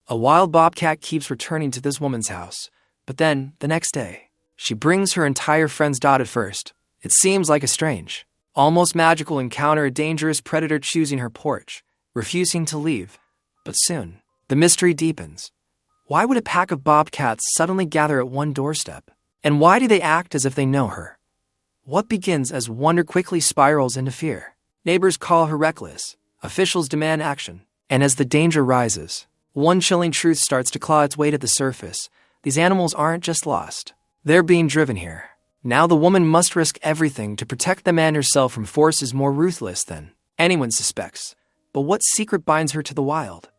A wild bobcat keeps returning to this woman's house, but then, the next day, she brings her entire friend's dot at first. It seems like a strange, almost magical encounter, a dangerous predator choosing her porch, refusing to leave. But soon, the mystery deepens. Why would a pack of bobcats suddenly gather at one doorstep? And why do they act as if they know her? What begins as wonder quickly spirals into fear. Neighbors call her reckless, officials demand action, and as the danger rises, one chilling truth starts to claw its way to the surface. These animals aren't just lost. They're being driven here. Now the woman must risk everything to protect them and herself from forces more ruthless than anyone suspects. But what secret binds her to the wild?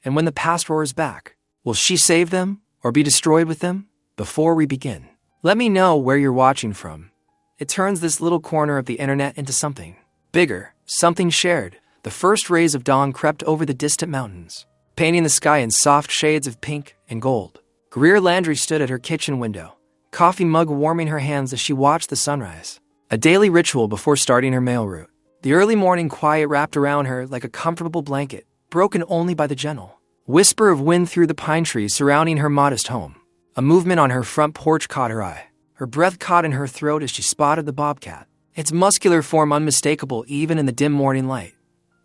And when the past roars back, will she save them or be destroyed with them? Before we begin, let me know where you're watching from. It turns this little corner of the internet into something bigger, something shared. The first rays of dawn crept over the distant mountains, painting the sky in soft shades of pink and gold. Greer Landry stood at her kitchen window, coffee mug warming her hands as she watched the sunrise. A daily ritual before starting her mail route. The early morning quiet wrapped around her like a comfortable blanket, broken only by the gentle whisper of wind through the pine trees surrounding her modest home. A movement on her front porch caught her eye. Her breath caught in her throat as she spotted the bobcat, its muscular form unmistakable even in the dim morning light.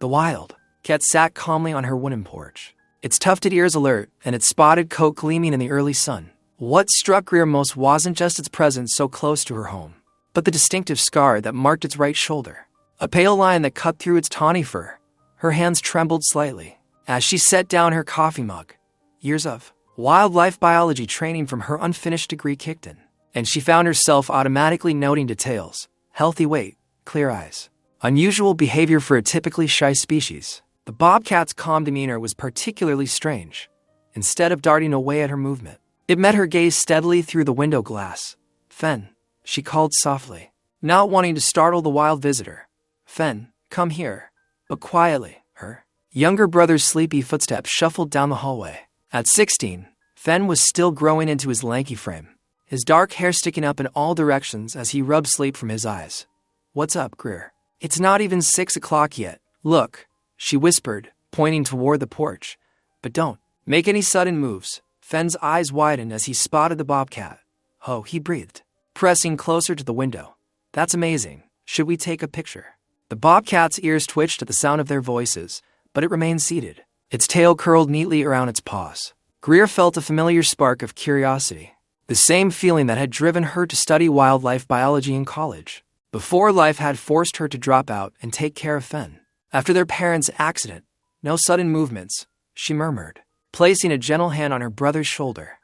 The wild cat sat calmly on her wooden porch, its tufted ears alert and its spotted coat gleaming in the early sun. What struck Greer most wasn't just its presence so close to her home, but the distinctive scar that marked its right shoulder, a pale line that cut through its tawny fur. Her hands trembled slightly as she set down her coffee mug. Years of wildlife biology training from her unfinished degree kicked in, and she found herself automatically noting details: healthy weight, clear eyes, unusual behavior for a typically shy species. The bobcat's calm demeanor was particularly strange. Instead of darting away at her movement, it met her gaze steadily through the window glass. "Fen," she called softly, not wanting to startle the wild visitor. "Fen, come here." But quietly, her younger brother's sleepy footsteps shuffled down the hallway. At 16, Fen was still growing into his lanky frame, his dark hair sticking up in all directions as he rubbed sleep from his eyes. "What's up, Greer? It's not even 6 o'clock yet. Look," she whispered, pointing toward the porch. "But don't make any sudden moves." Fen's eyes widened as he spotted the bobcat. "Oh," he breathed, pressing closer to the window. "That's amazing. Should we take a picture?" The bobcat's ears twitched at the sound of their voices, but it remained seated, its tail curled neatly around its paws. Greer felt a familiar spark of curiosity, the same feeling that had driven her to study wildlife biology in college, before life had forced her to drop out and take care of Fen. After their parents' accident, "No sudden movements," she murmured, placing a gentle hand on her brother's shoulder.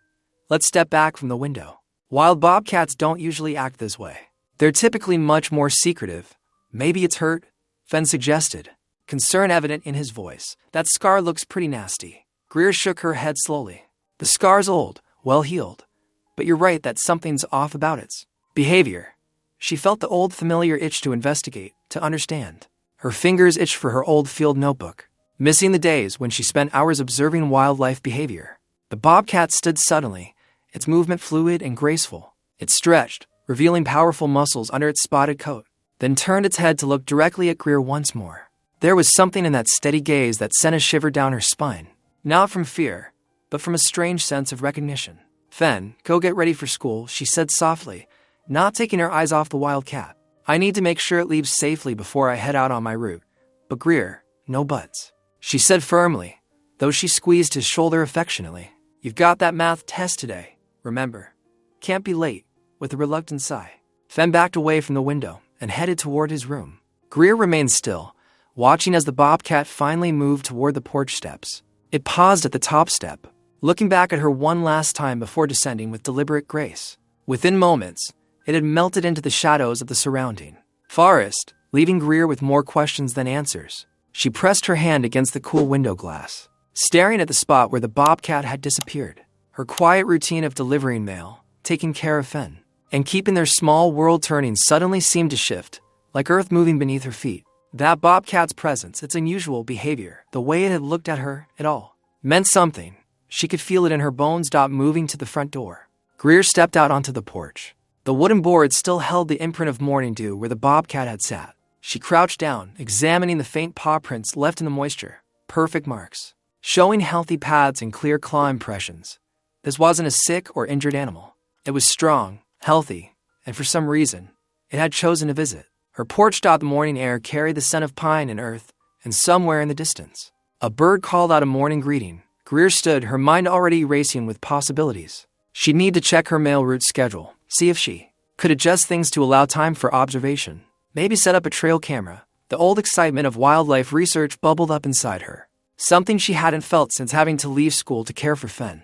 "Let's step back from the window." Wild bobcats don't usually act this way. They're typically much more secretive. "Maybe it's hurt," Fen suggested, concern evident in his voice. "That scar looks pretty nasty." Greer shook her head slowly. "The scar's old, well-healed. But you're right that something's off about its behavior." She felt the old familiar itch to investigate, to understand. Her fingers itched for her old field notebook, missing the days when she spent hours observing wildlife behavior. The bobcat stood suddenly, its movement fluid and graceful. It stretched, revealing powerful muscles under its spotted coat, then turned its head to look directly at Greer once more. There was something in that steady gaze that sent a shiver down her spine, not from fear, but from a strange sense of recognition. "Fen, go get ready for school," she said softly, not taking her eyes off the wild cat. "I need to make sure it leaves safely before I head out on my route." "But Greer, no buts," she said firmly, though she squeezed his shoulder affectionately. "You've got that math test today, remember? Can't be late." With a reluctant sigh, Fen backed away from the window and headed toward his room. Greer remained still, watching as the bobcat finally moved toward the porch steps. It paused at the top step, looking back at her one last time before descending with deliberate grace. Within moments, it had melted into the shadows of the surrounding forest, leaving Greer with more questions than answers. She pressed her hand against the cool window glass, staring at the spot where the bobcat had disappeared. Her quiet routine of delivering mail, taking care of Fen, and keeping their small world turning suddenly seemed to shift, like earth moving beneath her feet. That bobcat's presence, its unusual behavior, the way it had looked at her, it all meant something. She could feel it in her bones. Moving to the front door, Greer stepped out onto the porch. The wooden board still held the imprint of morning dew where the bobcat had sat. She crouched down, examining the faint paw prints left in the moisture. Perfect marks. showing healthy paths and clear claw impressions. This wasn't a sick or injured animal. It was strong, healthy, and for some reason, it had chosen to visit. Her porch. The morning air carried the scent of pine and earth, and somewhere in the distance, a bird called out a morning greeting. Greer stood, her mind already racing with possibilities. She'd need to check her mail route schedule, see if she could adjust things to allow time for observation. Maybe set up a trail camera. The old excitement of wildlife research bubbled up inside her, something she hadn't felt since having to leave school to care for Fen.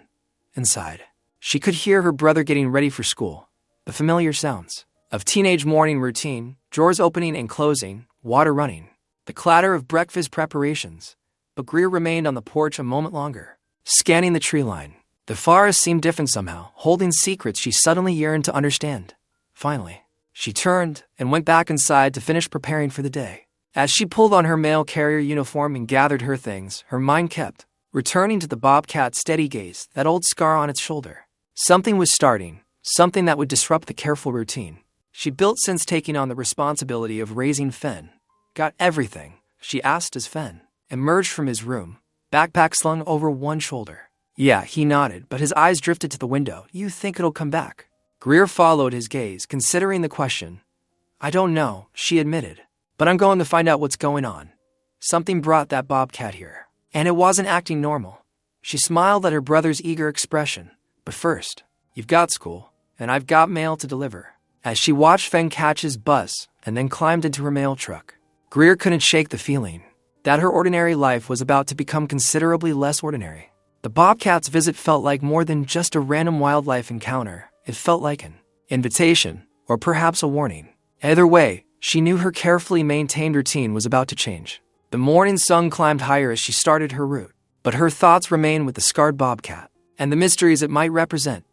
Inside, she could hear her brother getting ready for school, the familiar sounds of teenage morning routine, drawers opening and closing, water running, the clatter of breakfast preparations. But Greer remained on the porch a moment longer, scanning the tree line. The forest seemed different somehow, holding secrets she suddenly yearned to understand. Finally, she turned and went back inside to finish preparing for the day. As she pulled on her mail carrier uniform and gathered her things, her mind kept returning to the Bobcat's steady gaze, that old scar on its shoulder. Something was starting, something that would disrupt the careful routine she'd built since taking on the responsibility of raising Fen. Got everything? She asked as Fen emerged from his room, backpack slung over one shoulder. Yeah, he nodded, but his eyes drifted to the window. You think it'll come back? Greer followed his gaze, considering the question. I don't know, she admitted, but I'm going to find out what's going on. Something brought that Bobcat here, and it wasn't acting normal. She smiled at her brother's eager expression. But first, you've got school, and I've got mail to deliver. As she watched Fen catch his bus and then climbed into her mail truck, Greer couldn't shake the feeling that her ordinary life was about to become considerably less ordinary. The Bobcat's visit felt like more than just a random wildlife encounter. It felt like an invitation, or perhaps a warning. Either way, she knew her carefully maintained routine was about to change. The morning sun climbed higher as she started her route, but her thoughts remained with the scarred Bobcat and the mysteries it might represent.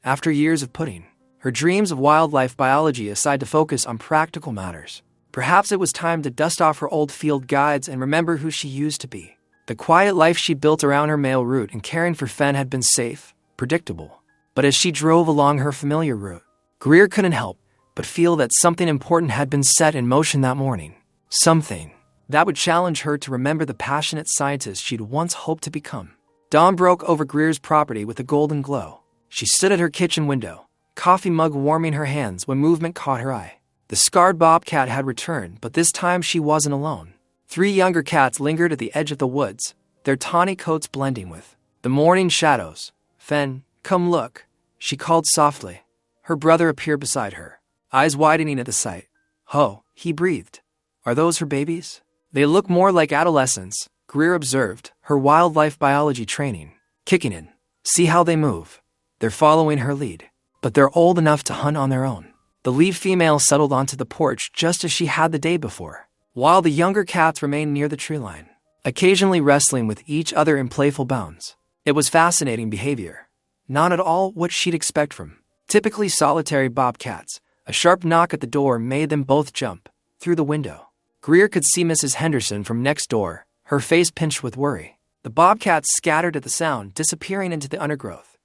After years of putting her dreams of wildlife biology aside to focus on practical matters, perhaps it was time to dust off her old field guides and remember who she used to be. The quiet life she built around her mail route and caring for Fen had been safe, predictable. But as she drove along her familiar route, Greer couldn't help but feel that something important had been set in motion that morning. Something that would challenge her to remember the passionate scientist she'd once hoped to become. Dawn broke over Greer's property with a golden glow. She stood at her kitchen window, coffee mug warming her hands when movement caught her eye. The scarred Bobcat had returned, but this time she wasn't alone. 3 younger cats lingered at the edge of the woods, their tawny coats blending with the morning shadows. Fen, come look, she called softly. Her brother appeared beside her, eyes widening at the sight. Ho, he breathed. Are those her babies? They look more like adolescents, Greer observed, her wildlife biology training kicking in. See how they move. They're following her lead, but they're old enough to hunt on their own. The lead female settled onto the porch just as she had the day before, while the younger cats remained near the tree line, occasionally wrestling with each other in playful bounds. It was fascinating behavior, not at all what she'd expect from typically solitary Bobcats. A sharp knock at the door made them both jump through the window. Greer could see Mrs. Henderson from next door, her face pinched with worry. The Bobcats scattered at the sound, disappearing into the undergrowth.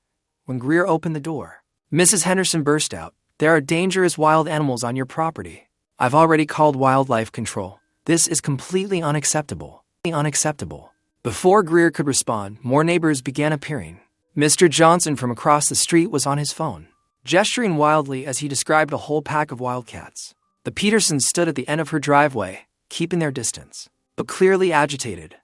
When Greer opened the door, Mrs. Henderson burst out, There are dangerous wild animals on your property. I've already called wildlife control. This is completely unacceptable. Unacceptable. Before Greer could respond, more neighbors began appearing. Mr. Johnson from across the street was on his phone, gesturing wildly as he described a whole pack of wildcats. The Petersons stood at the end of her driveway, keeping their distance, but clearly agitated.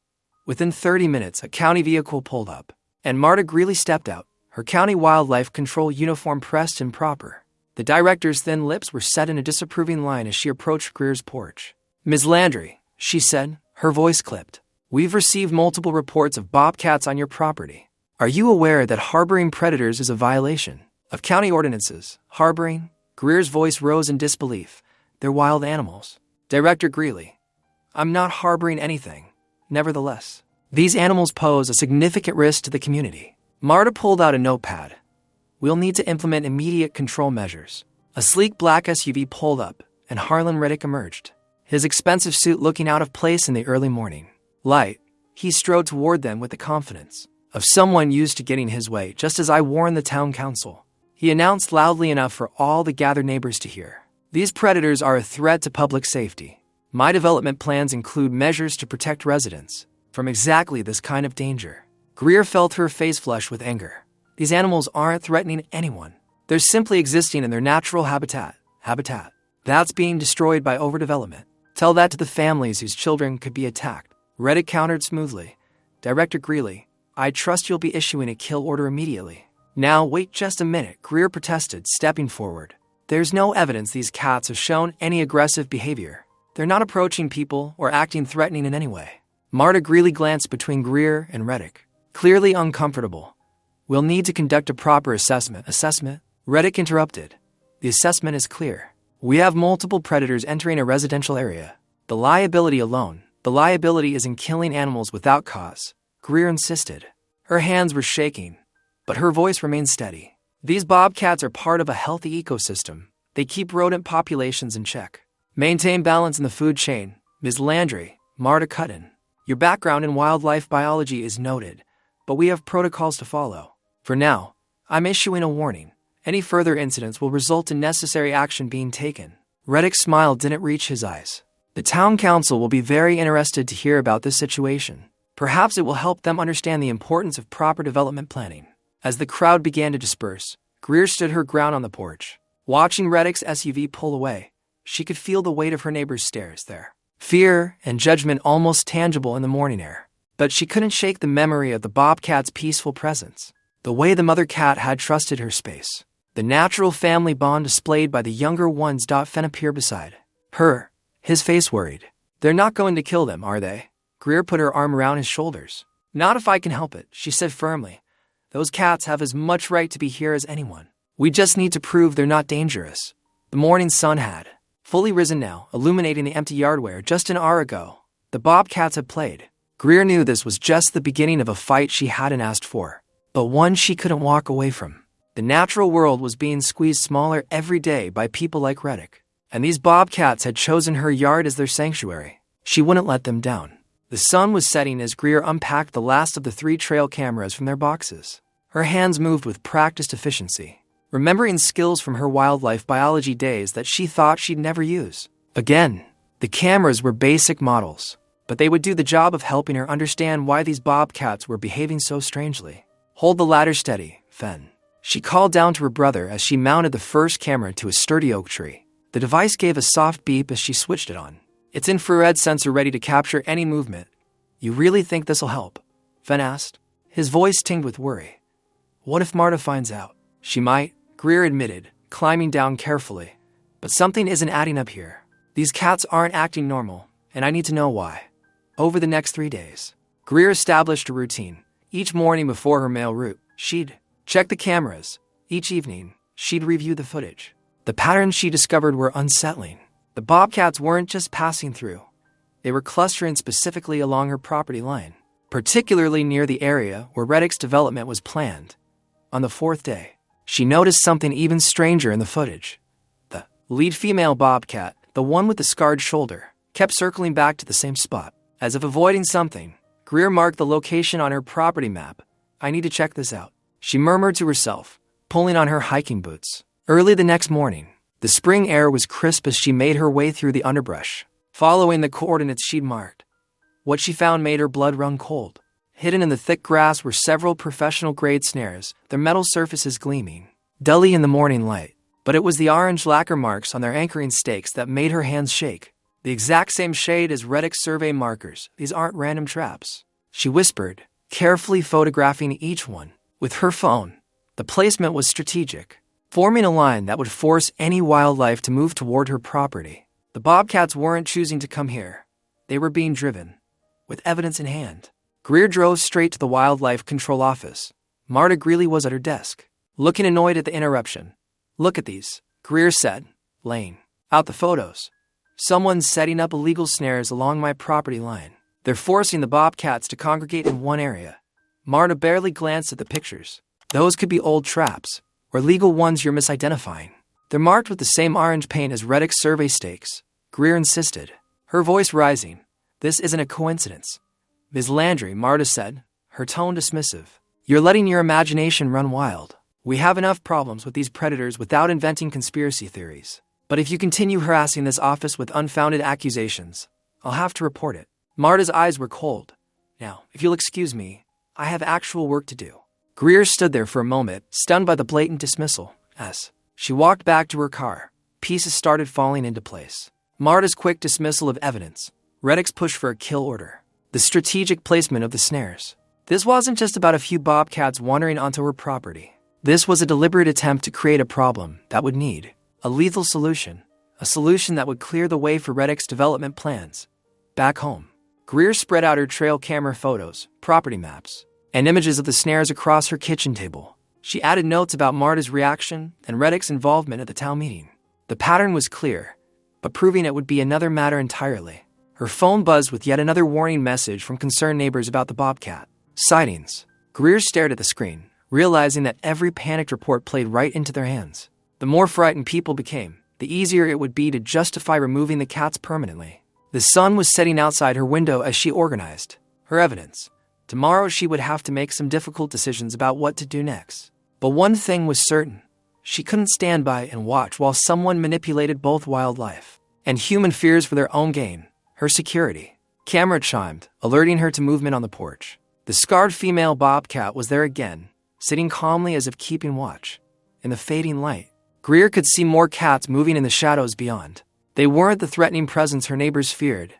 Within 30 minutes, a county vehicle pulled up, and Marta Greeley stepped out, her county wildlife control uniform pressed and proper. The director's thin lips were set in a disapproving line as she approached Greer's porch. Ms. Landry, she said, her voice clipped. We've received multiple reports of bobcats on your property. Are you aware that harboring predators is a violation of county ordinances? Harboring? Greer's voice rose in disbelief. They're wild animals. Director Greeley, I'm not harboring anything. Nevertheless, these animals pose a significant risk to the community. Marta pulled out a notepad. We'll need to implement immediate control measures. A sleek black SUV pulled up, and Harlan Reddick emerged, his expensive suit looking out of place in the early morning light. He strode toward them with the confidence of someone used to getting his way, just as I warned the town council. He announced loudly enough for all the gathered neighbors to hear. These predators are a threat to public safety. My development plans include measures to protect residents from exactly this kind of danger. Greer felt her face flush with anger. These animals aren't threatening anyone. They're simply existing in their natural habitat. That's being destroyed by overdevelopment. Tell that to the families whose children could be attacked. Reddick countered smoothly. Director Greeley, I trust you'll be issuing a kill order immediately. Now, wait just a minute, Greer protested, stepping forward. There's no evidence these cats have shown any aggressive behavior. They're not approaching people or acting threatening in any way. Marta Greeley glanced between Greer and Reddick, clearly uncomfortable. We'll need to conduct a proper assessment. Reddick interrupted. The assessment is clear. We have multiple predators entering a residential area. The liability is in killing animals without cause, Greer insisted. Her hands were shaking, but her voice remained steady. These bobcats are part of a healthy ecosystem. They keep rodent populations in check. Maintain balance in the food chain. Ms. Landry, Marta cut in. Your background in wildlife biology is noted, but we have protocols to follow. For now, I'm issuing a warning. Any further incidents will result in necessary action being taken. Reddick's smile didn't reach his eyes. The town council will be very interested to hear about this situation. Perhaps it will help them understand the importance of proper development planning. As the crowd began to disperse, Greer stood her ground on the porch. Watching Reddick's SUV pull away, she could feel the weight of her neighbor's stares there. Fear and judgment almost tangible in the morning air. But she couldn't shake the memory of the bobcat's peaceful presence. The way the mother cat had trusted her space. The natural family bond displayed by the younger ones. Fen appeared beside her, his face worried. They're not going to kill them, are they? Greer put her arm around his shoulders. Not if I can help it, she said firmly. Those cats have as much right to be here as anyone. We just need to prove they're not dangerous. The morning sun had fully risen now, illuminating the empty yard where, just an hour ago, the bobcats had played. Greer knew this was just the beginning of a fight she hadn't asked for, but one she couldn't walk away from. The natural world was being squeezed smaller every day by people like Reddick, and these bobcats had chosen her yard as their sanctuary. She wouldn't let them down. The sun was setting as Greer unpacked the last of the 3 trail cameras from their boxes. Her hands moved with practiced efficiency, remembering skills from her wildlife biology days that she thought she'd never use. Again, the cameras were basic models, but they would do the job of helping her understand why these bobcats were behaving so strangely. Hold the ladder steady, Fen. She called down to her brother as she mounted the first camera to a sturdy oak tree. The device gave a soft beep as she switched it on. Its infrared sensor ready to capture any movement. You really think this'll help? Fen asked. His voice tinged with worry. What if Marta finds out? She might, Greer admitted, climbing down carefully. But something isn't adding up here. These cats aren't acting normal, and I need to know why. Over the next 3 days, Greer established a routine. Each morning before her mail route, she'd check the cameras. Each evening, she'd review the footage. The patterns she discovered were unsettling. The bobcats weren't just passing through. They were clustering specifically along her property line, particularly near the area where Reddick's development was planned. On the 4th day, she noticed something even stranger in the footage. The lead female bobcat, the one with the scarred shoulder, kept circling back to the same spot. As if avoiding something, Greer marked the location on her property map. I need to check this out, she murmured to herself, pulling on her hiking boots. Early the next morning, the spring air was crisp as she made her way through the underbrush, following the coordinates she'd marked. What she found made her blood run cold. Hidden in the thick grass were several professional-grade snares, their metal surfaces gleaming dully in the morning light. But it was the orange lacquer marks on their anchoring stakes that made her hands shake. The exact same shade as Reddick's survey markers. These aren't random traps, she whispered, carefully photographing each one with her phone. The placement was strategic, forming a line that would force any wildlife to move toward her property. The bobcats weren't choosing to come here. They were being driven, with evidence in hand. Greer drove straight to the Wildlife Control Office. Marta Greeley was at her desk, looking annoyed at the interruption. Look at these, Greer said, laying out the photos. Someone's setting up illegal snares along my property line. They're forcing the bobcats to congregate in one area. Marta barely glanced at the pictures. Those could be old traps, or legal ones you're misidentifying. They're marked with the same orange paint as Reddick's survey stakes, Greer insisted, her voice rising. This isn't a coincidence. Ms. Landry, Marta said, her tone dismissive. You're letting your imagination run wild. We have enough problems with these predators without inventing conspiracy theories. But if you continue harassing this office with unfounded accusations, I'll have to report it. Marta's eyes were cold. Now, if you'll excuse me, I have actual work to do. Greer stood there for a moment, stunned by the blatant dismissal. As she walked back to her car, pieces started falling into place. Marta's quick dismissal of evidence, Reddick's push for a kill order, the strategic placement of the snares. This wasn't just about a few bobcats wandering onto her property. This was a deliberate attempt to create a problem that would need a lethal solution, a solution that would clear the way for Reddick's development plans. Back home, Greer spread out her trail camera photos, property maps, and images of the snares across her kitchen table. She added notes about Marta's reaction and Reddick's involvement at the town meeting. The pattern was clear, but proving it would be another matter entirely. Her phone buzzed with yet another warning message from concerned neighbors about the bobcat sightings. Greer stared at the screen, realizing that every panicked report played right into their hands. The more frightened people became, the easier it would be to justify removing the cats permanently. The sun was setting outside her window as she organized her evidence. Tomorrow she would have to make some difficult decisions about what to do next. But one thing was certain. She couldn't stand by and watch while someone manipulated both wildlife and human fears for their own gain. Her security camera chimed, alerting her to movement on the porch. The scarred female bobcat was there again, sitting calmly as if keeping watch. In the fading light, Greer could see more cats moving in the shadows beyond. They weren't the threatening presence her neighbors feared.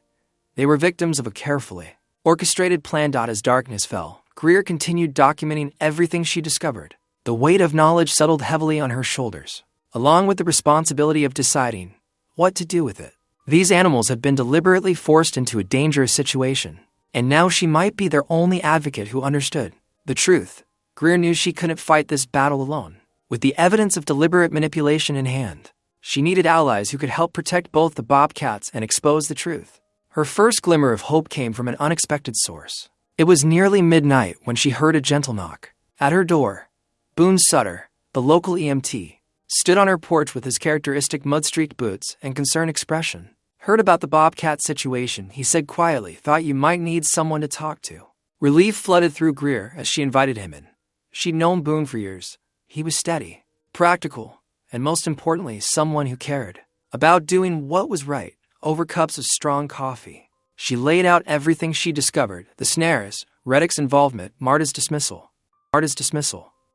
They were victims of a carefully orchestrated plan. As darkness fell, Greer continued documenting everything she discovered. The weight of knowledge settled heavily on her shoulders, along with the responsibility of deciding what to do with it. These animals had been deliberately forced into a dangerous situation, and now she might be their only advocate who understood the truth. Greer knew she couldn't fight this battle alone. With the evidence of deliberate manipulation in hand, she needed allies who could help protect both the bobcats and expose the truth. Her first glimmer of hope came from an unexpected source. It was nearly midnight when she heard a gentle knock. At her door, Boone Sutter, the local EMT, stood on her porch with his characteristic mud-streaked boots and concerned expression. Heard about the bobcat situation, he said quietly. Thought you might need someone to talk to. Relief flooded through Greer as she invited him in. She'd known Boone for years. He was steady, practical, and most importantly, someone who cared about doing what was right over cups of strong coffee. She laid out everything she discovered, the snares, Reddick's involvement, Marta's dismissal.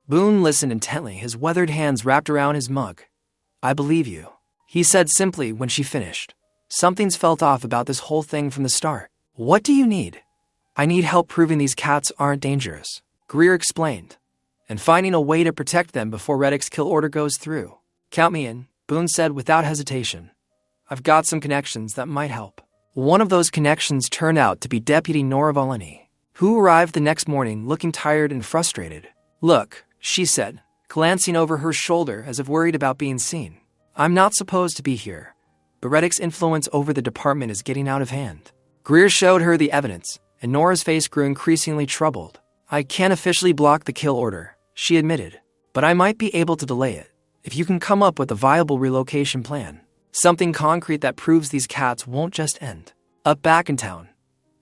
Boone listened intently, his weathered hands wrapped around his mug. I believe you, he said simply when she finished. Something's felt off about this whole thing from the start. What do you need? I need help proving these cats aren't dangerous, Greer explained, and finding a way to protect them before Reddick's kill order goes through. Count me in, Boone said without hesitation. I've got some connections that might help. One of those connections turned out to be Deputy Nora Valeni, who arrived the next morning looking tired and frustrated. Look, she said, glancing over her shoulder as if worried about being seen. I'm not supposed to be here, but Reddick's influence over the department is getting out of hand. Greer showed her the evidence, and Nora's face grew increasingly troubled. I can't officially block the kill order, she admitted, but I might be able to delay it if you can come up with a viable relocation plan. Something concrete that proves these cats won't just end up back in town.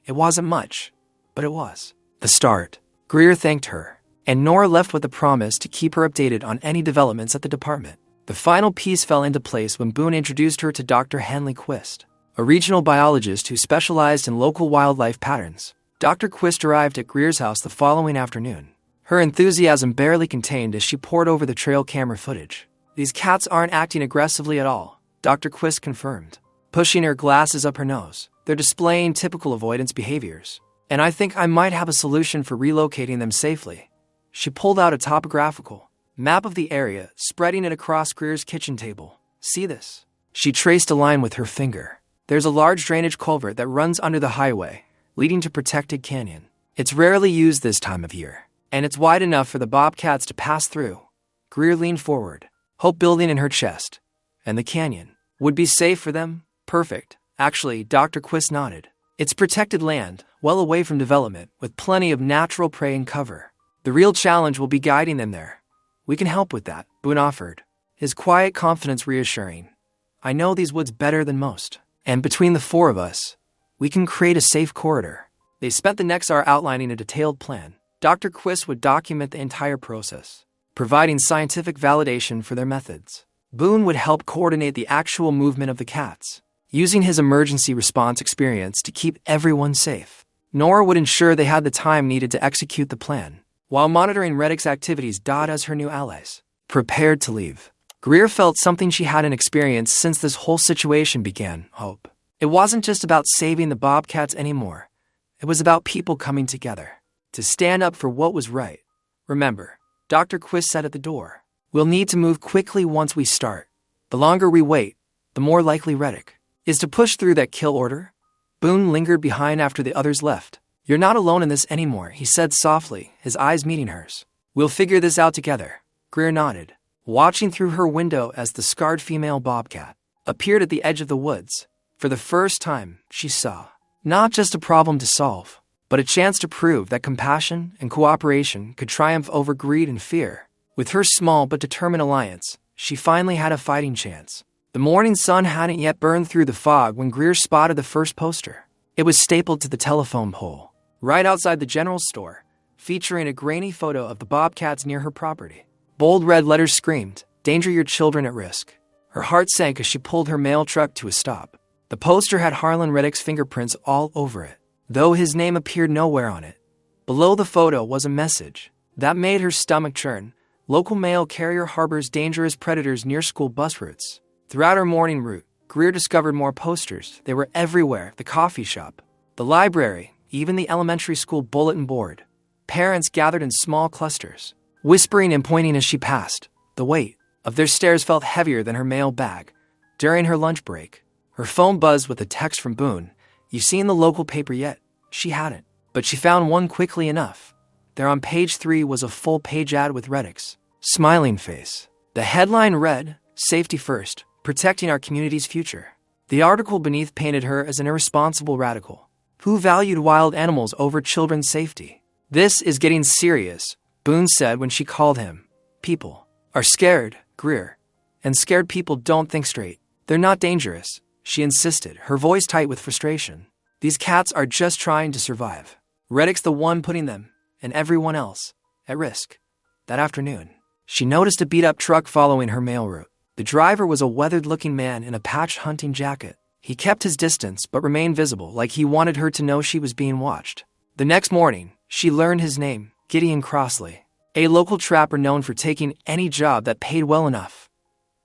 It wasn't much, but it was the start. Greer thanked her, and Nora left with a promise to keep her updated on any developments at the department. The final piece fell into place when Boone introduced her to Dr. Henley Quist, a regional biologist who specialized in local wildlife patterns. Dr. Quist arrived at Greer's house the following afternoon, her enthusiasm barely contained as she pored over the trail camera footage. These cats aren't acting aggressively at all, Dr. Quist confirmed, pushing her glasses up her nose. They're displaying typical avoidance behaviors, and I think I might have a solution for relocating them safely. She pulled out a topographical map of the area, spreading it across Greer's kitchen table. See this? She traced a line with her finger. There's a large drainage culvert that runs under the highway, leading to protected canyon. It's rarely used this time of year, and it's wide enough for the bobcats to pass through. Greer leaned forward, hope building in her chest. And the canyon would be safe for them? Perfect. Actually, Dr. Quist nodded. It's protected land, well away from development, with plenty of natural prey and cover. The real challenge will be guiding them there. We can help with that, Boone offered, his quiet confidence reassuring. I know these woods better than most, and between the four of us, we can create a safe corridor. They spent the next hour outlining a detailed plan. Dr. Quist would document the entire process, providing scientific validation for their methods. Boone would help coordinate the actual movement of the cats, using his emergency response experience to keep everyone safe. Nora would ensure they had the time needed to execute the plan, while monitoring Reddick's activities. As her new allies prepared to leave, Greer felt something she hadn't experienced since this whole situation began: hope. It wasn't just about saving the Bobcats anymore. It was about people coming together to stand up for what was right. Remember, Dr. Quist said at the door, we'll need to move quickly once we start. The longer we wait, the more likely Reddick is to push through that kill order. Boone lingered behind after the others left. You're not alone in this anymore, he said softly, his eyes meeting hers. We'll figure this out together. Greer nodded, watching through her window as the scarred female Bobcat appeared at the edge of the woods. For the first time, she saw not just a problem to solve, but a chance to prove that compassion and cooperation could triumph over greed and fear. With her small but determined alliance, she finally had a fighting chance. The morning sun hadn't yet burned through the fog when Greer spotted the first poster. It was stapled to the telephone pole, right outside the general store, featuring a grainy photo of the Bobcats near her property. Bold red letters screamed, "Danger, your children at risk." Her heart sank as she pulled her mail truck to a stop. The poster had Harlan Reddick's fingerprints all over it, though his name appeared nowhere on it. Below the photo was a message that made her stomach churn. Local mail carrier harbors dangerous predators near school bus routes. Throughout her morning route, Greer discovered more posters. They were everywhere: the coffee shop, the library, even the elementary school bulletin board. Parents gathered in small clusters, whispering and pointing as she passed. The weight of their stares felt heavier than her mail bag. During her lunch break, her phone buzzed with a text from Boone. "You seen the local paper yet?" She hadn't, but she found one quickly enough. There on page 3 was a full-page ad with Reddick's smiling face. The headline read, "Safety first, protecting our community's future." The article beneath painted her as an irresponsible radical who valued wild animals over children's safety. "This is getting serious," Boone said when she called him. "People are scared, Greer, and scared people don't think straight. They're not dangerous," she insisted, her voice tight with frustration. "These cats are just trying to survive. Reddick's the one putting them, and everyone else, at risk." That afternoon, she noticed a beat-up truck following her mail route. The driver was a weathered-looking man in a patched hunting jacket. He kept his distance but remained visible, like he wanted her to know she was being watched. The next morning, she learned his name, Gideon Crossley, a local trapper known for taking any job that paid well enough.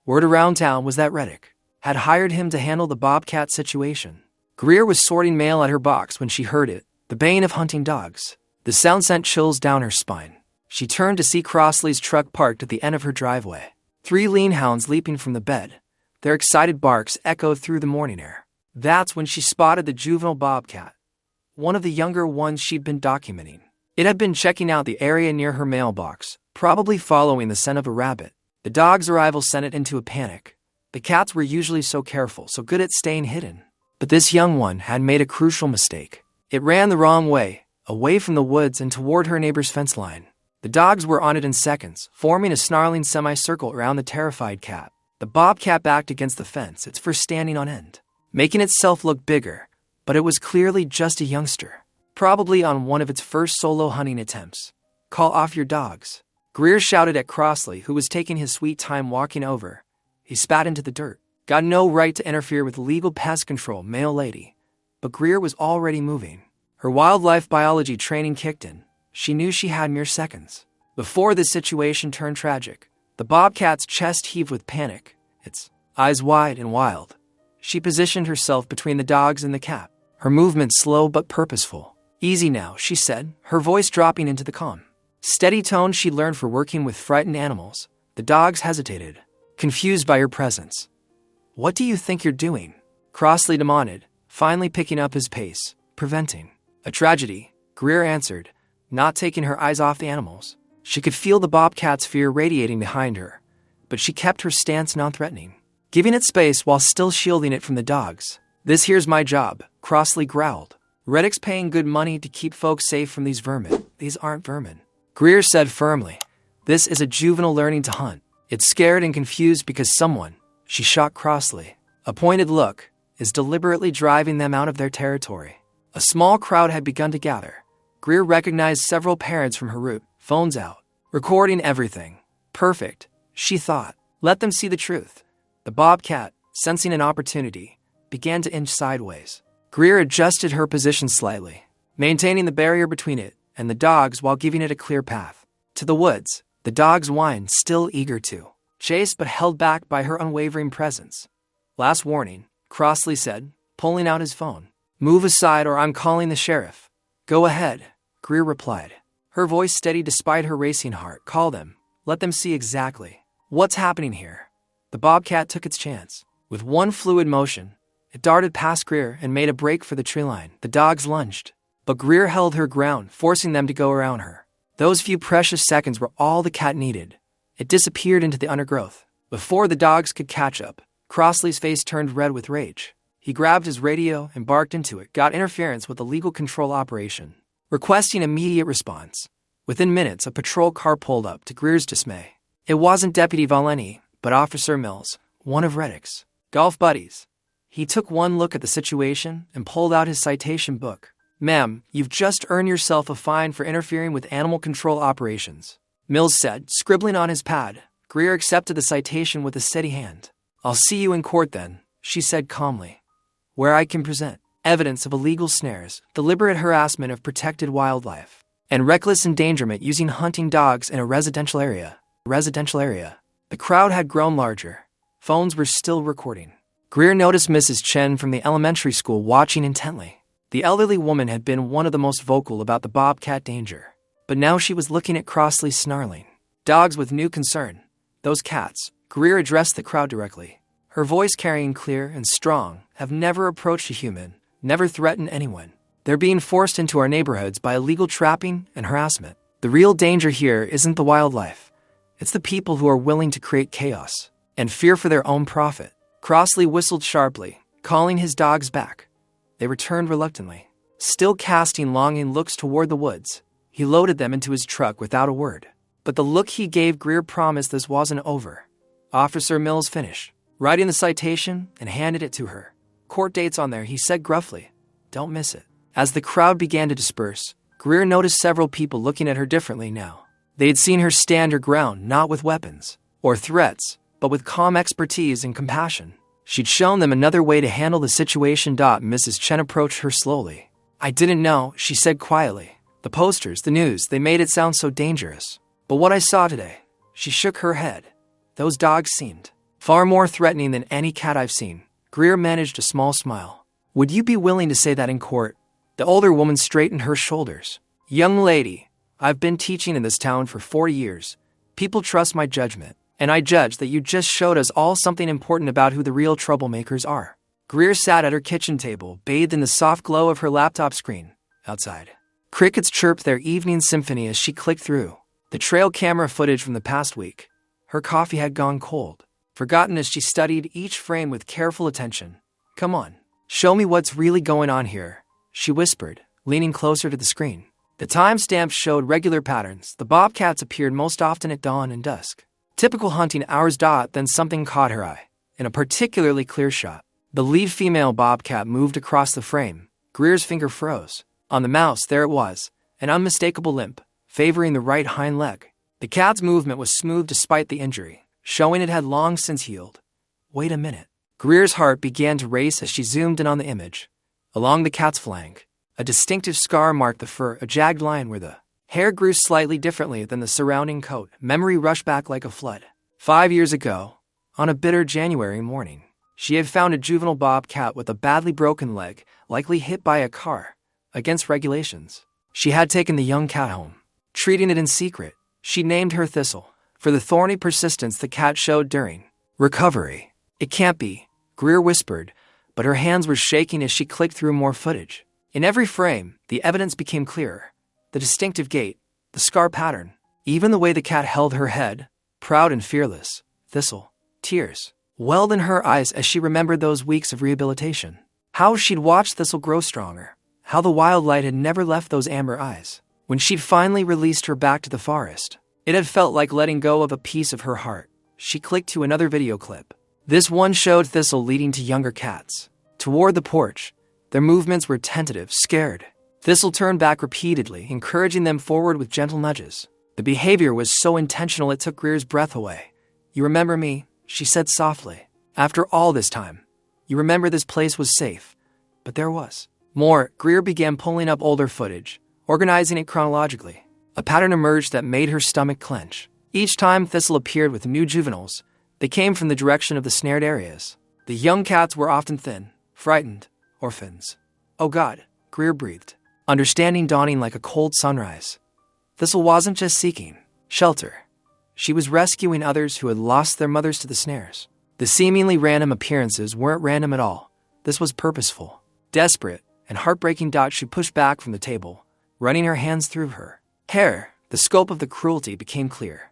Word around town was that Reddick had hired him to handle the Bobcat situation. Greer was sorting mail at her box when she heard it, the bane of hunting dogs. The sound sent chills down her spine. She turned to see Crossley's truck parked at the end of her driveway. 3 lean hounds leaping from the bed. Their excited barks echoed through the morning air. That's when she spotted the juvenile Bobcat, one of the younger ones she'd been documenting. It had been checking out the area near her mailbox, probably following the scent of a rabbit. The dog's arrival sent it into a panic. The cats were usually so careful, so good at staying hidden. But this young one had made a crucial mistake. It ran the wrong way, away from the woods and toward her neighbor's fence line. The dogs were on it in seconds, forming a snarling semicircle around the terrified cat. The Bobcat backed against the fence, its fur standing on end, making itself look bigger, but it was clearly just a youngster, probably on one of its first solo hunting attempts. "Call off your dogs," Greer shouted at Crossley, who was taking his sweet time walking over. He spat into the dirt. "Got no right to interfere with legal pest control, male lady." But Greer was already moving. Her wildlife biology training kicked in. She knew she had mere seconds before the situation turned tragic. The Bobcat's chest heaved with panic, its eyes wide and wild. She positioned herself between the dogs and the cat, her movements slow but purposeful. "Easy now," she said, her voice dropping into the calm, steady tone she learned for working with frightened animals. The dogs hesitated, confused by her presence. "What do you think you're doing?" Crossley demanded, finally picking up his pace. "Preventing a tragedy," Greer answered, not taking her eyes off the animals. She could feel the Bobcat's fear radiating behind her, but she kept her stance non-threatening, giving it space while still shielding it from the dogs. "This here's my job," Crossley growled. "Reddick's paying good money to keep folks safe from these vermin." "These aren't vermin," Greer said firmly. "This is a juvenile learning to hunt. It's scared and confused because someone," she shot Crossley, a pointed look, "is deliberately driving them out of their territory." A small crowd had begun to gather. Greer recognized several parents from her route, phones out, recording everything. Perfect, she thought. Let them see the truth. The Bobcat, sensing an opportunity, began to inch sideways. Greer adjusted her position slightly, maintaining the barrier between it and the dogs while giving it a clear path. To the woods, the dogs whined, still eager to chase but held back by her unwavering presence. Last warning, Crossley said, pulling out his phone. Move aside or I'm calling the sheriff. Go ahead, Greer replied. Her voice steady despite her racing heart. Call them. Let them see exactly what's happening here. The Bobcat took its chance. With one fluid motion, it darted past Greer and made a break for the tree line. The dogs lunged, but Greer held her ground, forcing them to go around her. Those few precious seconds were all the cat needed. It disappeared into the undergrowth. Before the dogs could catch up, Crossley's face turned red with rage. He grabbed his radio and barked into it, got interference with the legal control operation, requesting immediate response. Within minutes, a patrol car pulled up, to Greer's dismay. It wasn't Deputy Valeni, but Officer Mills, one of Reddick's golf buddies. He took one look at the situation and pulled out his citation book. Ma'am, you've just earned yourself a fine for interfering with animal control operations, Mills said, scribbling on his pad. Greer accepted the citation with a steady hand. I'll see you in court then, she said calmly, where I can present evidence of illegal snares, deliberate harassment of protected wildlife, and reckless endangerment using hunting dogs in a residential area. The crowd had grown larger. Phones were still recording. Greer noticed Mrs. Chen from the elementary school watching intently. The elderly woman had been one of the most vocal about the Bobcat danger, but now she was looking at Crossley, snarling. Dogs with new concern. Those cats, Greer addressed the crowd directly, her voice carrying clear and strong, have never approached a human, never threatened anyone. They're being forced into our neighborhoods by illegal trapping and harassment. The real danger here isn't the wildlife. It's the people who are willing to create chaos and fear for their own profit. Crossley whistled sharply, calling his dogs back. They returned reluctantly, still casting longing looks toward the woods. He loaded them into his truck without a word. But the look he gave Greer promised this wasn't over. Officer Mills finished writing the citation and handed it to her. Court date's on there, he said gruffly. Don't miss it. As the crowd began to disperse, Greer noticed several people looking at her differently now. They'd seen her stand her ground, not with weapons or threats, but with calm expertise and compassion. She'd shown them another way to handle the situation. Mrs. Chen approached her slowly. I didn't know, she said quietly. The posters, the news, they made it sound so dangerous. But what I saw today, she shook her head. Those dogs seemed far more threatening than any cat I've seen. Greer managed a small smile. Would you be willing to say that in court? The older woman straightened her shoulders. Young lady, I've been teaching in this town for 4 years. People trust my judgment, and I judge that you just showed us all something important about who the real troublemakers are. Greer sat at her kitchen table, bathed in the soft glow of her laptop screen. Outside, crickets chirped their evening symphony as she clicked through the trail camera footage from the past week. Her coffee had gone cold, forgotten as she studied each frame with careful attention. Come on, show me what's really going on here, she whispered, leaning closer to the screen. The timestamps showed regular patterns. The bobcats appeared most often at dawn and dusk. Typical hunting hours. Then something caught her eye. In a particularly clear shot, the lead female bobcat moved across the frame. Greer's finger froze. On the mouse, there it was, an unmistakable limp, favoring the right hind leg. The cat's movement was smooth despite the injury, showing it had long since healed. Wait a minute. Greer's heart began to race as she zoomed in on the image. Along the cat's flank, a distinctive scar marked the fur, a jagged line where the hair grew slightly differently than the surrounding coat. Memory rushed back like a flood. 5 years ago, on a bitter January morning, she had found a juvenile bobcat with a badly broken leg, likely hit by a car. Against regulations, she had taken the young cat home, treating it in secret. She named her Thistle, for the thorny persistence the cat showed during recovery. It can't be, Greer whispered, but her hands were shaking as she clicked through more footage. In every frame, the evidence became clearer. The distinctive gait, the scar pattern, even the way the cat held her head, proud and fearless. Thistle, tears welled in her eyes as she remembered those weeks of rehabilitation. How she'd watched Thistle grow stronger. How the wild light had never left those amber eyes. When she'd finally released her back to the forest, it had felt like letting go of a piece of her heart. She clicked to another video clip. This one showed Thistle leading to younger cats toward the porch. Their movements were tentative, scared. Thistle turned back repeatedly, encouraging them forward with gentle nudges. The behavior was so intentional it took Greer's breath away. You remember me, she said softly. After all this time, you remember this place was safe. But there was Greer began pulling up older footage, organizing it chronologically. A pattern emerged that made her stomach clench. Each time Thistle appeared with new juveniles, they came from the direction of the snared areas. The young cats were often thin, frightened, orphans. Oh God, Greer breathed, understanding dawning like a cold sunrise. Thistle wasn't just seeking shelter. She was rescuing others who had lost their mothers to the snares. The seemingly random appearances weren't random at all. This was purposeful. Desperate and heartbreaking, she pushed back from the table, running her hands through her hair. The scope of the cruelty became clear.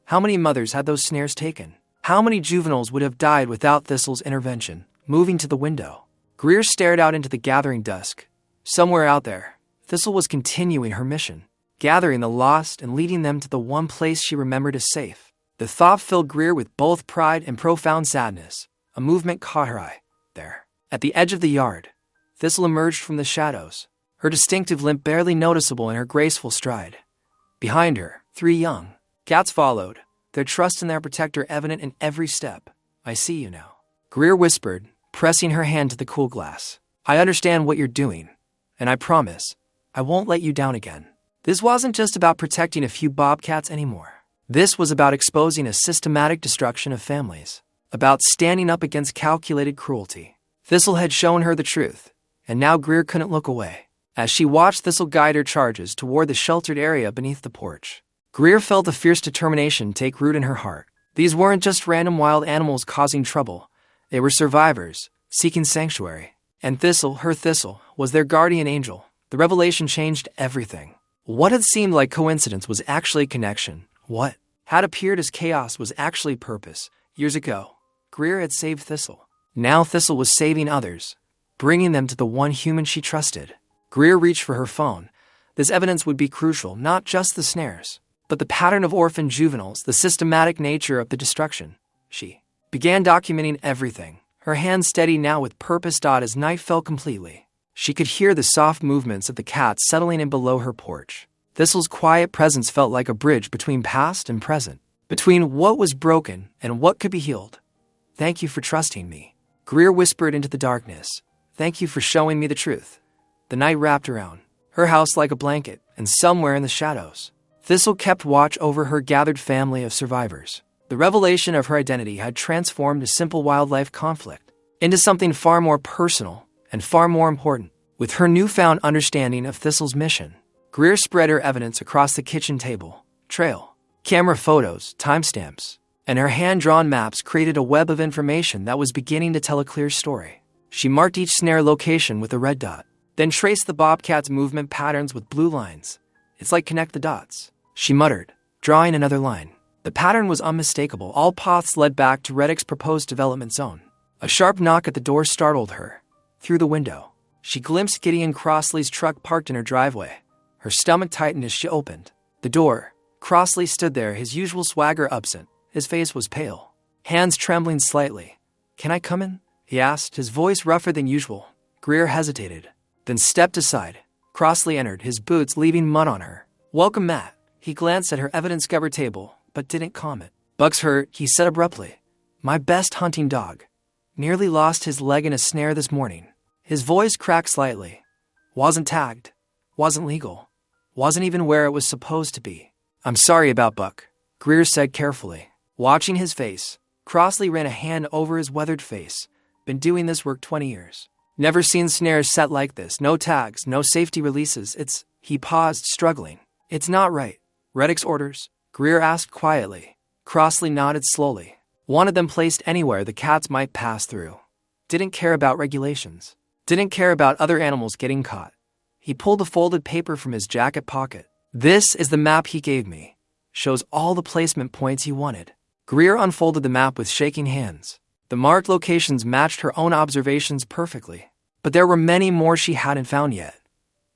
How many mothers had those snares taken? How many juveniles would have died without Thistle's intervention? Moving to the window, Greer stared out into the gathering dusk. Somewhere out there, Thistle was continuing her mission, gathering the lost and leading them to the one place she remembered as safe. The thought filled Greer with both pride and profound sadness. A movement caught her eye. There, at the edge of the yard, Thistle emerged from the shadows, her distinctive limp barely noticeable in her graceful stride. Behind her, 3 young cats followed, their trust in their protector evident in every step. I see you now, Greer whispered, pressing her hand to the cool glass. I understand what you're doing, and I promise, I won't let you down again. This wasn't just about protecting a few bobcats anymore. This was about exposing a systematic destruction of families, about standing up against calculated cruelty. Thistle had shown her the truth, and now Greer couldn't look away. As she watched Thistle guide her charges toward the sheltered area beneath the porch, Greer felt a fierce determination take root in her heart. These weren't just random wild animals causing trouble. They were survivors, seeking sanctuary. And Thistle, her Thistle, was their guardian angel. The revelation changed everything. What had seemed like coincidence was actually connection. What had appeared as chaos was actually purpose. Years ago, Greer had saved Thistle. Now Thistle was saving others, bringing them to the one human she trusted. Greer reached for her phone. This evidence would be crucial, not just the snares, but the pattern of orphan juveniles, the systematic nature of the destruction. She began documenting everything, her hands steady now with purpose. As night fell completely, she could hear the soft movements of the cats settling in below her porch. Thistle's quiet presence felt like a bridge between past and present, between what was broken and what could be healed. Thank you for trusting me, Greer whispered into the darkness. Thank you for showing me the truth. The night wrapped around her house like a blanket, and somewhere in the shadows, Thistle kept watch over her gathered family of survivors. The revelation of her identity had transformed a simple wildlife conflict into something far more personal and far more important. With her newfound understanding of Thistle's mission, Greer spread her evidence across the kitchen table. Trail, camera photos, timestamps, and her hand-drawn maps created a web of information that was beginning to tell a clear story. She marked each snare location with a red dot, then traced the bobcat's movement patterns with blue lines. It's like connect the dots, she muttered, drawing another line. The pattern was unmistakable. All paths led back to Reddick's proposed development zone. A sharp knock at the door startled her. Through the window, she glimpsed Gideon Crossley's truck parked in her driveway. Her stomach tightened as she opened the door. Crossley stood there, his usual swagger absent. His face was pale, hands trembling slightly. Can I come in? He asked, his voice rougher than usual. Greer hesitated, then stepped aside. Crossley entered, his boots leaving mud on her. Welcome, Matt. He glanced at her evidence-covered table, but didn't comment. Buck's hurt, he said abruptly. My best hunting dog. Nearly lost his leg in a snare this morning. His voice cracked slightly. Wasn't tagged. Wasn't legal. Wasn't even where it was supposed to be. I'm sorry about Buck, Greer said carefully. Watching his face, Crossley ran a hand over his weathered face. Been doing this work 20 years. Never seen snares set like this. No tags, no safety releases. He paused, struggling. It's not right. Reddick's orders? Greer asked quietly. Crossley nodded slowly. Wanted them placed anywhere the cats might pass through. Didn't care about regulations. Didn't care about other animals getting caught. He pulled a folded paper from his jacket pocket. This is the map he gave me. Shows all the placement points he wanted. Greer unfolded the map with shaking hands. The marked locations matched her own observations perfectly. But there were many more she hadn't found yet.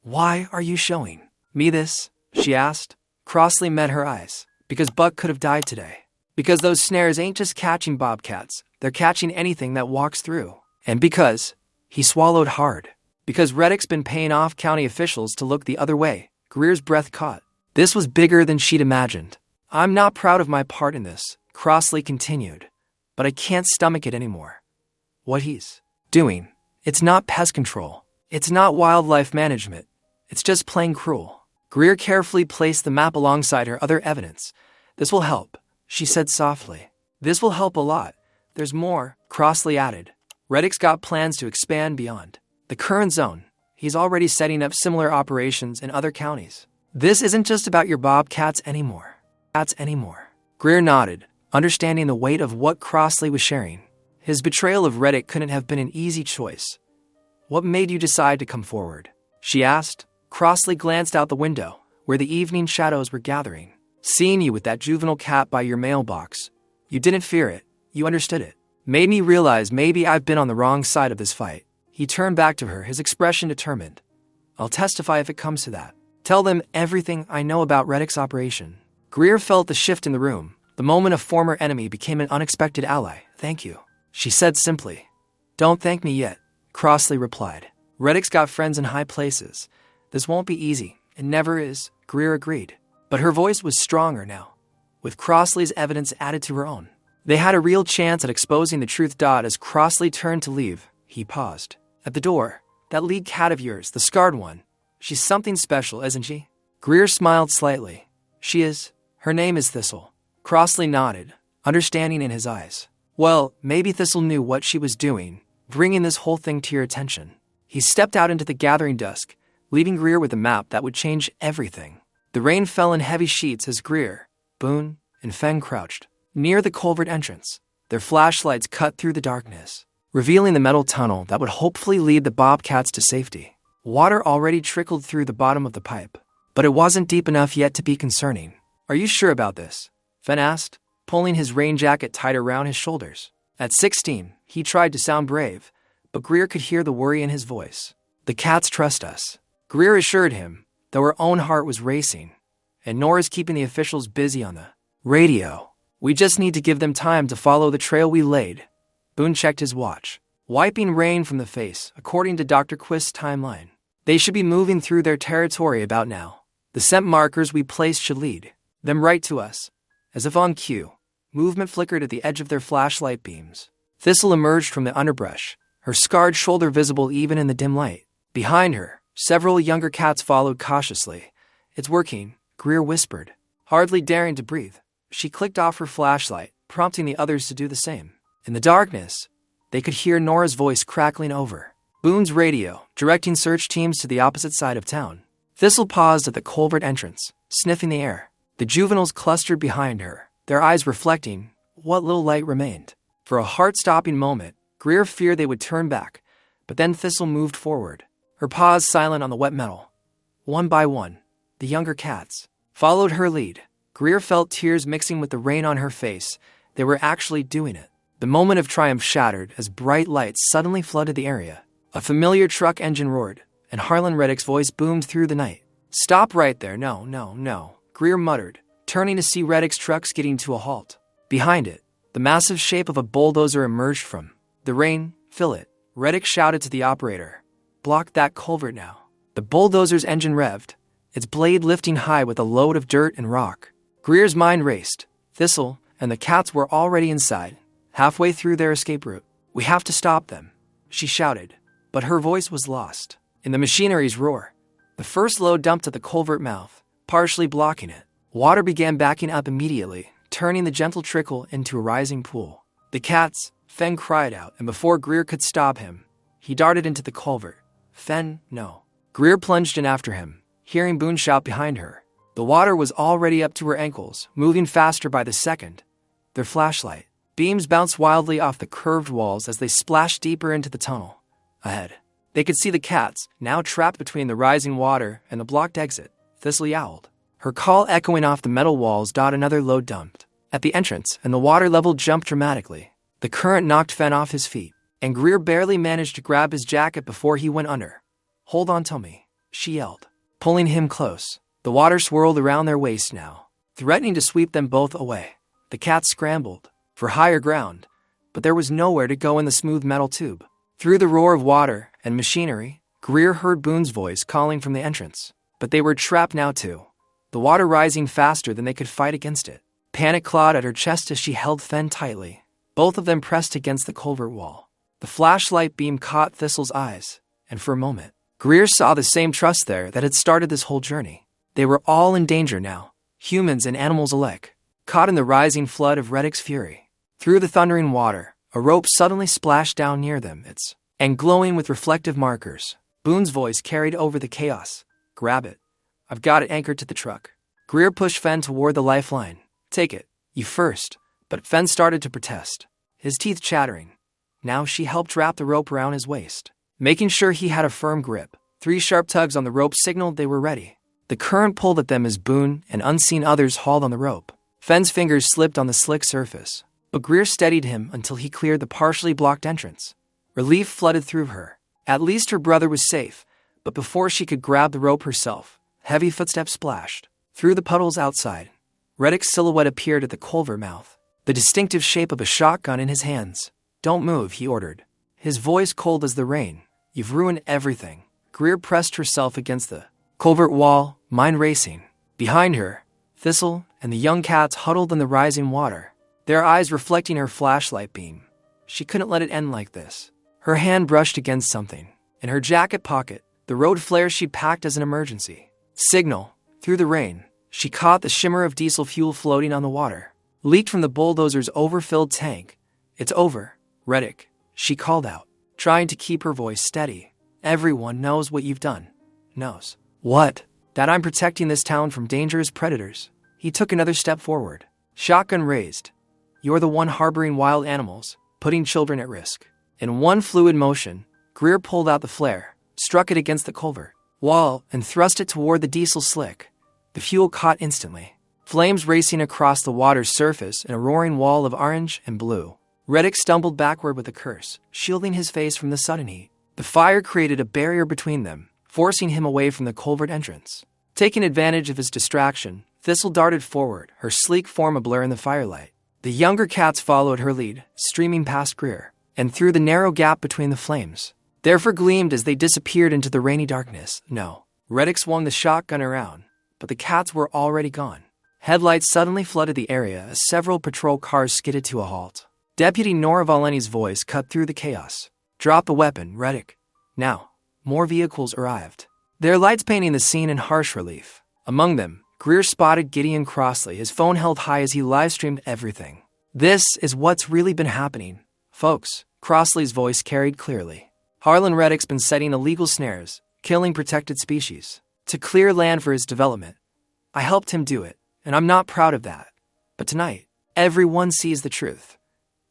Why are you showing me this? She asked. Crossley met her eyes. Because Buck could have died today. Because those snares ain't just catching bobcats. They're catching anything that walks through. And because he swallowed hard. Because Reddick's been paying off county officials to look the other way. Greer's breath caught. This was bigger than she'd imagined. I'm not proud of my part in this, Crossley continued. But I can't stomach it anymore. What he's doing, it's not pest control. It's not wildlife management. It's just plain cruel. Greer carefully placed the map alongside her other evidence. This will help, she said softly. This will help a lot. There's more, Crossley added. Reddick's got plans to expand beyond the current zone. He's already setting up similar operations in other counties. This isn't just about your Bobcats anymore. Greer nodded, understanding the weight of what Crossley was sharing. His betrayal of Reddick couldn't have been an easy choice. What made you decide to come forward? She asked. Crossley glanced out the window, where the evening shadows were gathering. Seeing you with that juvenile cat by your mailbox, you didn't fear it, you understood it. Made me realize maybe I've been on the wrong side of this fight. He turned back to her, his expression determined. I'll testify if it comes to that. Tell them everything I know about Reddick's operation. Greer felt the shift in the room. The moment a former enemy became an unexpected ally. Thank you, she said simply. Don't thank me yet, Crossley replied. Reddick's got friends in high places. This won't be easy. It never is, Greer agreed. But her voice was stronger now, with Crossley's evidence added to her own. They had a real chance at exposing the truth. As Crossley turned to leave, he paused. At the door, that lead cat of yours, the scarred one. She's something special, isn't she? Greer smiled slightly. She is. Her name is Thistle. Crossley nodded, understanding in his eyes. Well, maybe Thistle knew what she was doing, bringing this whole thing to your attention. He stepped out into the gathering dusk, leaving Greer with a map that would change everything. The rain fell in heavy sheets as Greer, Boone, and Fenn crouched near the culvert entrance. Their flashlights cut through the darkness, revealing the metal tunnel that would hopefully lead the Bobcats to safety. Water already trickled through the bottom of the pipe, but it wasn't deep enough yet to be concerning. Are you sure about this? Fenn asked, pulling his rain jacket tight around his shoulders. At 16, he tried to sound brave, but Greer could hear the worry in his voice. The cats trust us, Greer assured him, though her own heart was racing. And Nora's keeping the officials busy on the radio. We just need to give them time to follow the trail we laid. Boone checked his watch, wiping rain from the face, according to Dr. Quist's timeline. They should be moving through their territory about now. The scent markers we placed should lead them right to us. As if on cue, movement flickered at the edge of their flashlight beams. Thistle emerged from the underbrush, her scarred shoulder visible even in the dim light. Behind her, several younger cats followed cautiously. It's working, Greer whispered, hardly daring to breathe. She clicked off her flashlight, prompting the others to do the same. In the darkness, they could hear Nora's voice crackling over Boone's radio, directing search teams to the opposite side of town. Thistle paused at the culvert entrance, sniffing the air. The juveniles clustered behind her, their eyes reflecting what little light remained. For a heart-stopping moment, Greer feared they would turn back, but then Thistle moved forward, her paws silent on the wet metal. One by one, the younger cats followed her lead. Greer felt tears mixing with the rain on her face. They were actually doing it. The moment of triumph shattered as bright lights suddenly flooded the area. A familiar truck engine roared, and Harlan Reddick's voice boomed through the night. Stop right there, no, Greer muttered, turning to see Reddick's truck skidding to a halt. Behind it, the massive shape of a bulldozer emerged from the rain. Fill it, Reddick shouted to the operator. Block that culvert now. The bulldozer's engine revved, its blade lifting high with a load of dirt and rock. Greer's mind raced. Thistle and the cats were already inside, halfway through their escape route. We have to stop them, she shouted, but her voice was lost in the machinery's roar. The first load dumped at the culvert mouth, partially blocking it. Water began backing up immediately, turning the gentle trickle into a rising pool. The cats, Fenn cried out, and before Greer could stop him, he darted into the culvert. Fenn, no. Greer plunged in after him, hearing Boone shout behind her. The water was already up to her ankles, moving faster by the second. Their flashlight beams bounced wildly off the curved walls as they splashed deeper into the tunnel. Ahead, they could see the cats, now trapped between the rising water and the blocked exit. Thistle yowled, her call echoing off the metal walls. Another load dumped at the entrance, and the water level jumped dramatically. The current knocked Fenn off his feet, and Greer barely managed to grab his jacket before he went under. Hold on to me, she yelled, pulling him close. The water swirled around their waists now, threatening to sweep them both away. The cats scrambled for higher ground, but there was nowhere to go in the smooth metal tube. Through the roar of water and machinery, Greer heard Boone's voice calling from the entrance. But they were trapped now too, the water rising faster than they could fight against it. Panic clawed at her chest as she held Fenn tightly, both of them pressed against the culvert wall. The flashlight beam caught Thistle's eyes, and for a moment, Greer saw the same trust there that had started this whole journey. They were all in danger now, humans and animals alike, caught in the rising flood of Reddick's fury. Through the thundering water, a rope suddenly splashed down near them, and glowing with reflective markers. Boone's voice carried over the chaos. "Grab it. I've got it anchored to the truck." Greer pushed Fen toward the lifeline. "Take it. You first." But Fen started to protest, his teeth chattering. Now she helped wrap the rope around his waist, making sure he had a firm grip. 3 sharp tugs on the rope signaled they were ready. The current pulled at them as Boone and unseen others hauled on the rope. Fen's fingers slipped on the slick surface, but Greer steadied him until he cleared the partially blocked entrance. Relief flooded through her. At least her brother was safe, but before she could grab the rope herself, heavy footsteps splashed. Through the puddles outside, Reddick's silhouette appeared at the culvert mouth, the distinctive shape of a shotgun in his hands. "Don't move," he ordered, his voice cold as the rain. "You've ruined everything." Greer pressed herself against the culvert wall, mind racing. Behind her, Thistle and the young cats huddled in the rising water, their eyes reflecting her flashlight beam. She couldn't let it end like this. Her hand brushed against something. In her jacket pocket, the road flare she'd packed as an emergency signal. Through the rain, she caught the shimmer of diesel fuel floating on the water, leaked from the bulldozer's overfilled tank. "It's over, Reddick," she called out, trying to keep her voice steady. "Everyone knows what you've done." "Knows what?" "That I'm protecting this town from dangerous predators." He took another step forward, shotgun raised. "You're the one harboring wild animals, putting children at risk." In one fluid motion, Greer pulled out the flare, struck it against the culvert wall, and thrust it toward the diesel slick. The fuel caught instantly, flames racing across the water's surface in a roaring wall of orange and blue. Reddick stumbled backward with a curse, shielding his face from the sudden heat. The fire created a barrier between them, forcing him away from the culvert entrance. Taking advantage of his distraction, Thistle darted forward, her sleek form a blur in the firelight. The younger cats followed her lead, streaming past Greer, and through the narrow gap between the flames. Therefore gleamed as they disappeared into the rainy darkness. No. Reddick swung the shotgun around, but the cats were already gone. Headlights suddenly flooded the area as several patrol cars skidded to a halt. Deputy Nora Valeni's voice cut through the chaos. "Drop the weapon, Reddick. Now." More vehicles arrived, their lights painting the scene in harsh relief. Among them, Greer spotted Gideon Crossley, his phone held high as he live-streamed everything. "This is what's really been happening, folks," Crossley's voice carried clearly. "Harlan Reddick's been setting illegal snares, killing protected species, to clear land for his development. I helped him do it, and I'm not proud of that. But tonight, everyone sees the truth."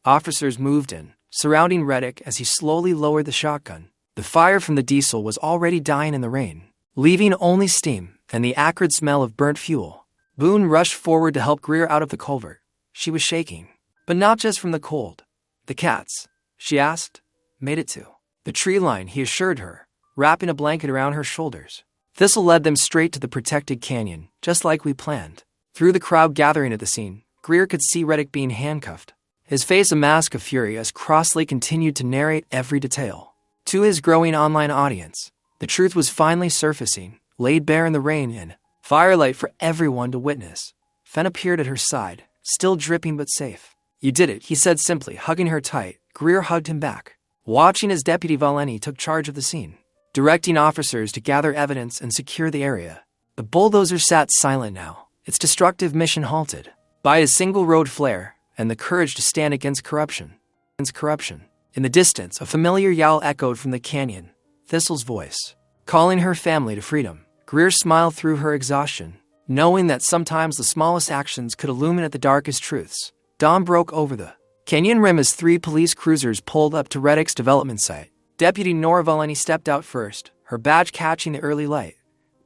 Officers moved in, surrounding Reddick as he slowly lowered the shotgun. The fire from the diesel was already dying in the rain, leaving only steam and the acrid smell of burnt fuel. Boone rushed forward to help Greer out of the culvert. She was shaking, but not just from the cold. "The cats," she asked, "made it to the tree line," he assured her, wrapping a blanket around her shoulders. "Thistle led them straight to the protected canyon, just like we planned." Through the crowd gathering at the scene, Greer could see Reddick being handcuffed, his face a mask of fury as Crossley continued to narrate every detail. To his growing online audience, the truth was finally surfacing, laid bare in the rain and firelight for everyone to witness. Fen appeared at her side, still dripping but safe. "You did it," he said simply, hugging her tight. Greer hugged him back, watching as Deputy Valeni took charge of the scene, directing officers to gather evidence and secure the area. The bulldozer sat silent now, its destructive mission halted by a single road flare and the courage to stand against corruption. In the distance, a familiar yowl echoed from the canyon, Thistle's voice, calling her family to freedom. Greer smiled through her exhaustion, knowing that sometimes the smallest actions could illuminate the darkest truths. Dawn broke over the canyon rim as 3 police cruisers pulled up to Reddick's development site. Deputy Nora Valeni stepped out first, her badge catching the early light.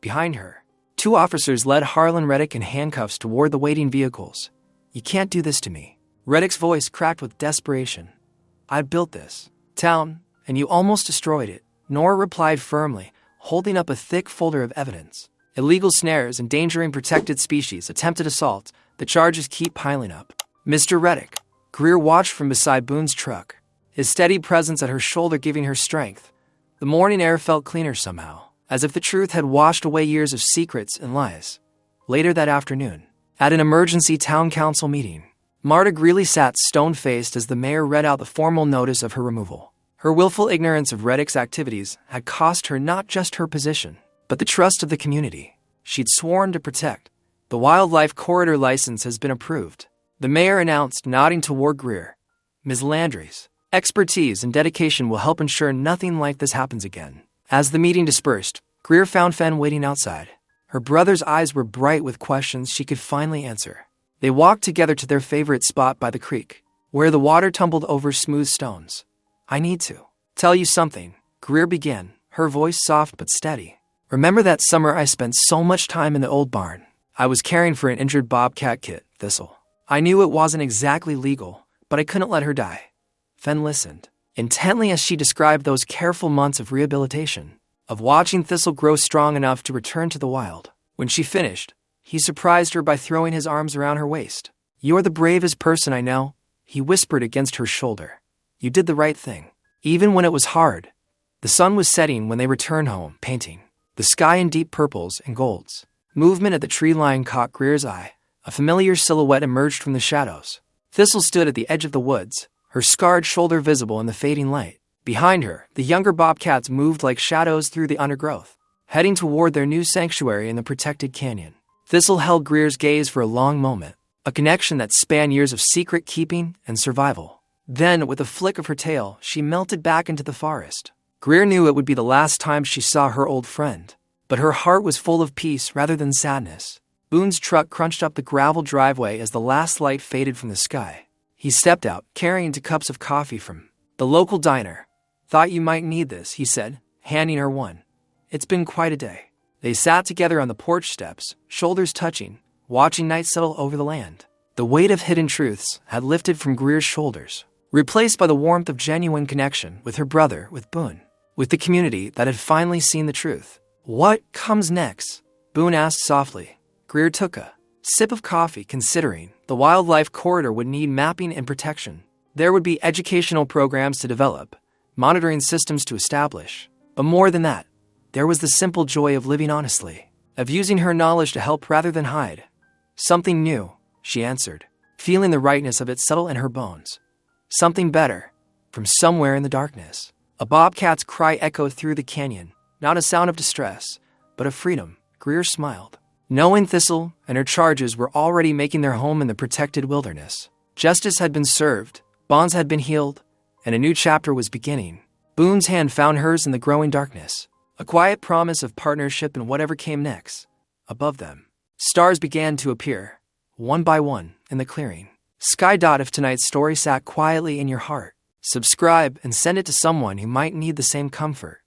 Behind her, 2 officers led Harlan Reddick in handcuffs toward the waiting vehicles. "You can't do this to me." Reddick's voice cracked with desperation. "I built this town, and you almost destroyed it," Nora replied firmly, holding up a thick folder of evidence. "Illegal snares, endangering protected species, attempted assault. The charges keep piling up." "Mr. Reddick." Greer watched from beside Boone's truck, his steady presence at her shoulder giving her strength. The morning air felt cleaner somehow, as if the truth had washed away years of secrets and lies. Later that afternoon, at an emergency town council meeting, Marta Greeley sat stone-faced as the mayor read out the formal notice of her removal. Her willful ignorance of Reddick's activities had cost her not just her position, but the trust of the community she'd sworn to protect. The wildlife corridor license has been approved, the mayor announced, nodding toward Greer. Ms. Landry's expertise and dedication will help ensure nothing like this happens again. As the meeting dispersed, Greer found Fen waiting outside. Her brother's eyes were bright with questions she could finally answer. They walked together to their favorite spot by the creek, where the water tumbled over smooth stones. I need to tell you something, Greer began, her voice soft but steady. Remember that summer I spent so much time in the old barn? I was caring for an injured Bobcat kit, Thistle. I knew it wasn't exactly legal, but I couldn't let her die. Fen listened intently as she described those careful months of rehabilitation, of watching Thistle grow strong enough to return to the wild. When she finished, he surprised her by throwing his arms around her waist. You're the bravest person I know, he whispered against her shoulder. You did the right thing, even when it was hard. The sun was setting when they returned home, painting the sky in deep purples and golds. Movement at the tree line caught Greer's eye. A familiar silhouette emerged from the shadows. Thistle stood at the edge of the woods, her scarred shoulder visible in the fading light. Behind her, the younger bobcats moved like shadows through the undergrowth, heading toward their new sanctuary in the protected canyon. Thistle held Greer's gaze for a long moment, a connection that spanned years of secret keeping and survival. Then, with a flick of her tail, she melted back into the forest. Greer knew it would be the last time she saw her old friend, but her heart was full of peace rather than sadness. Boone's truck crunched up the gravel driveway as the last light faded from the sky. He stepped out, carrying 2 cups of coffee from the local diner. Thought you might need this, he said, handing her one. It's been quite a day. They sat together on the porch steps, shoulders touching, watching night settle over the land. The weight of hidden truths had lifted from Greer's shoulders, replaced by the warmth of genuine connection with her brother, with Boone, with the community that had finally seen the truth. What comes next? Boone asked softly. Greer took a sip of coffee, considering the wildlife corridor would need mapping and protection. There would be educational programs to develop, monitoring systems to establish. But more than that, there was the simple joy of living honestly, of using her knowledge to help rather than hide. Something new, she answered, feeling the rightness of it settle in her bones. Something better, from somewhere in the darkness. A bobcat's cry echoed through the canyon, not a sound of distress, but of freedom. Greer smiled, knowing Thistle and her charges were already making their home in the protected wilderness. Justice had been served, bonds had been healed, and a new chapter was beginning. Boone's hand found hers in the growing darkness, a quiet promise of partnership in whatever came next. Above them, stars began to appear, one by one, in the clearing. If tonight's story sat quietly in your heart, subscribe and send it to someone who might need the same comfort.